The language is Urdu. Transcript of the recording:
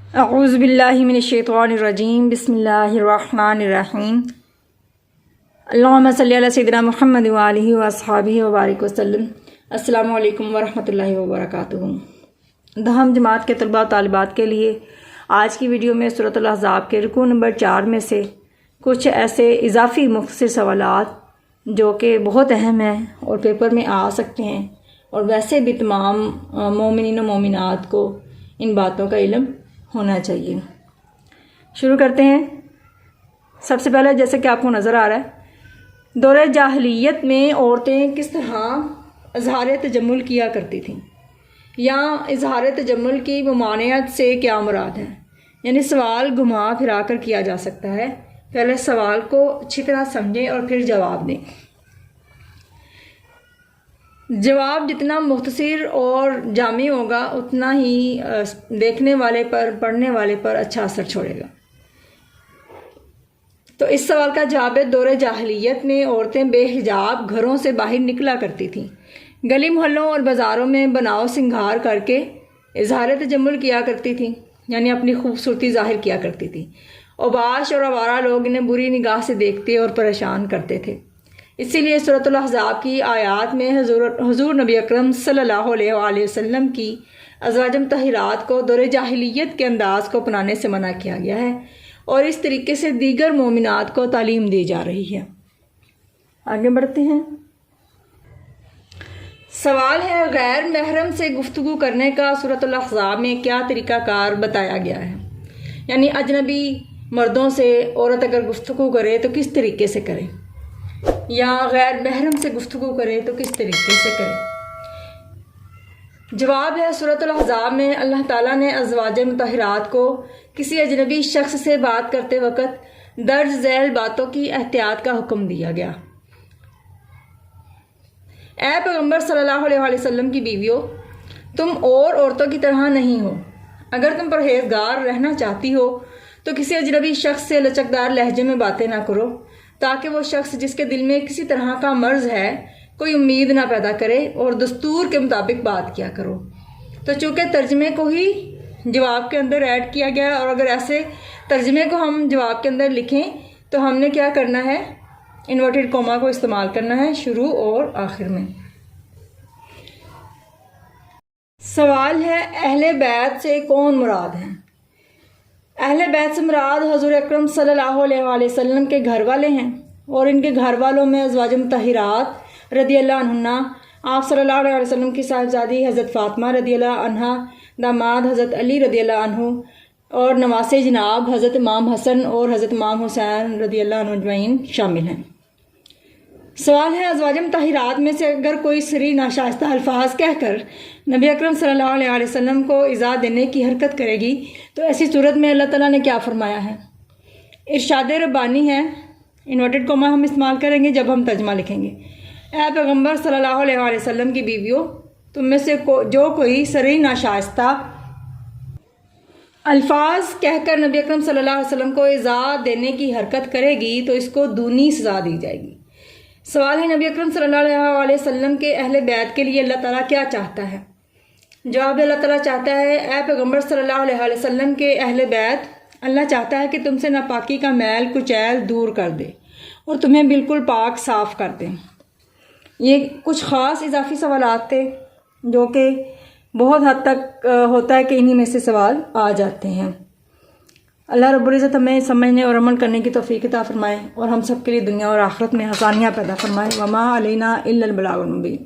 اعوذ باللہ من الشیطان الرجیم بسم اللہ الرحمن الرحیم اللہم صلی علی سیدنا محمد وآلہ واصحابہ وبارک وسلم۔ السلام علیکم ورحمۃ اللہ وبرکاتہ۔ دہم جماعت کے طلباء و طالبات کے لیے آج کی ویڈیو میں سورۃ الاحزاب کے رکوع نمبر 4 میں سے کچھ ایسے اضافی مختصر سوالات جو کہ بہت اہم ہیں اور پیپر میں آ سکتے ہیں، اور ویسے بھی تمام مومنین و مومنات کو ان باتوں کا علم ہونا چاہیے۔ شروع کرتے ہیں۔ سب سے پہلے جیسے کہ آپ کو نظر آ رہا ہے، دور جاہلیت میں عورتیں کس طرح اظہار تجمل کیا کرتی تھیں، یا اظہار تجمل کی ممانعت سے کیا مراد ہے۔ یعنی سوال گھما پھرا کر کیا جا سکتا ہے، پہلے سوال کو اچھی طرح سمجھیں اور پھر جواب دیں۔ جواب جتنا مختصر اور جامع ہوگا اتنا ہی دیکھنے والے پر، پڑھنے والے پر اچھا اثر چھوڑے گا۔ تو اس سوال کا جواب ہے، دور جاہلیت میں عورتیں بے حجاب گھروں سے باہر نکلا کرتی تھیں، گلی محلوں اور بازاروں میں بناؤ سنگھار کر کے اظہار تجمل کیا کرتی تھیں، یعنی اپنی خوبصورتی ظاہر کیا کرتی تھیں۔ اوباش اور آوارہ لوگ انہیں بری نگاہ سے دیکھتے اور پریشان کرتے تھے۔ اسی لیے سورۃ الاحزاب کی آیات میں حضور نبی اکرم صلی اللہ علیہ وآلہ وسلم کی ازواج مطہرات کو دور جاہلیت کے انداز کو اپنانے سے منع کیا گیا ہے، اور اس طریقے سے دیگر مومنات کو تعلیم دی جا رہی ہے۔ آگے بڑھتے ہیں۔ سوال ہے، غیر محرم سے گفتگو کرنے کا سورۃ الاحزاب میں کیا طریقہ کار بتایا گیا ہے؟ یعنی اجنبی مردوں سے عورت اگر گفتگو کرے تو کس طریقے سے کرے، یا غیر محرم سے گفتگو کرے تو کس طریقے سے کرے۔ جواب ہے، سورۃ الاحزاب میں اللہ تعالیٰ نے ازواج مطہرات کو کسی اجنبی شخص سے بات کرتے وقت درج ذیل باتوں کی احتیاط کا حکم دیا گیا۔ اے پیغمبر صلی اللہ علیہ وآلہ وسلم کی بیویوں، تم اور عورتوں کی طرح نہیں ہو۔ اگر تم پرہیزگار رہنا چاہتی ہو تو کسی اجنبی شخص سے لچکدار لہجے میں باتیں نہ کرو، تاکہ وہ شخص جس کے دل میں کسی طرح کا مرض ہے کوئی امید نہ پیدا کرے، اور دستور کے مطابق بات کیا کرو۔ تو چونکہ ترجمے کو ہی جواب کے اندر ایڈ کیا گیا، اور اگر ایسے ترجمے کو ہم جواب کے اندر لکھیں تو ہم نے کیا کرنا ہے، انورٹڈ کوما کو استعمال کرنا ہے شروع اور آخر میں۔ سوال ہے، اہل بیت سے کون مراد ہیں؟ اہل بیت سے مراد حضور اکرم صلی اللہ علیہ وآلہ وسلم کے گھر والے ہیں، اور ان کے گھر والوں میں ازواج مطہرات رضی اللہ عنہا، آپ صلی اللہ علیہ وسلم کی صاحبزادی حضرت فاطمہ رضی اللہ عنہا، داماد حضرت علی رضی اللہ عنہ، اور نواسے جناب حضرت امام حسن اور حضرت امام حسین رضی اللہ عنہ اجمعین شامل ہیں۔ سوال ہے، ازواج مطہرات میں سے اگر کوئی صریح ناشائستہ الفاظ کہہ کر نبی اکرم صلی اللہ علیہ وسلم کو ایذا دینے کی حرکت کرے گی تو ایسی صورت میں اللہ تعالیٰ نے کیا فرمایا ہے؟ ارشاد ربانی ہے، انورٹڈ کوما ہم استعمال کریں گے جب ہم ترجمہ لکھیں گے۔ اے پیغمبر صلی اللہ علیہ وسلم کی بیویوں، تم میں سے جو کوئی صریح ناشائستہ الفاظ کہہ کر نبی اکرم صلی اللہ علیہ وسلم کو ایذا دینے کی حرکت کرے گی تو اس کو دونی سزا دی جائے گی۔ سوال ہے، نبی اکرم صلی اللہ علیہ وسلم کے اہل بیت کے لیے اللہ تعالیٰ کیا چاہتا ہے؟ جواب اللہ تعالیٰ چاہتا ہے، اے پیغمبر صلی اللہ علیہ وسلم کے اہل بیت، اللہ چاہتا ہے کہ تم سے ناپاکی کا میل کچیل دور کر دے اور تمہیں بالکل پاک صاف کر دے۔ یہ کچھ خاص اضافی سوالات تھے جو کہ بہت حد تک ہوتا ہے کہ انہی میں سے سوال آ جاتے ہیں۔ اللہ رب العزت ہمیں سمجھنے اور عمل کرنے کی توفیق عطا فرمائے، اور ہم سب کے لیے دنیا اور آخرت میں آسانیاں پیدا فرمائے۔ وما علینا الا البلاغ المبین۔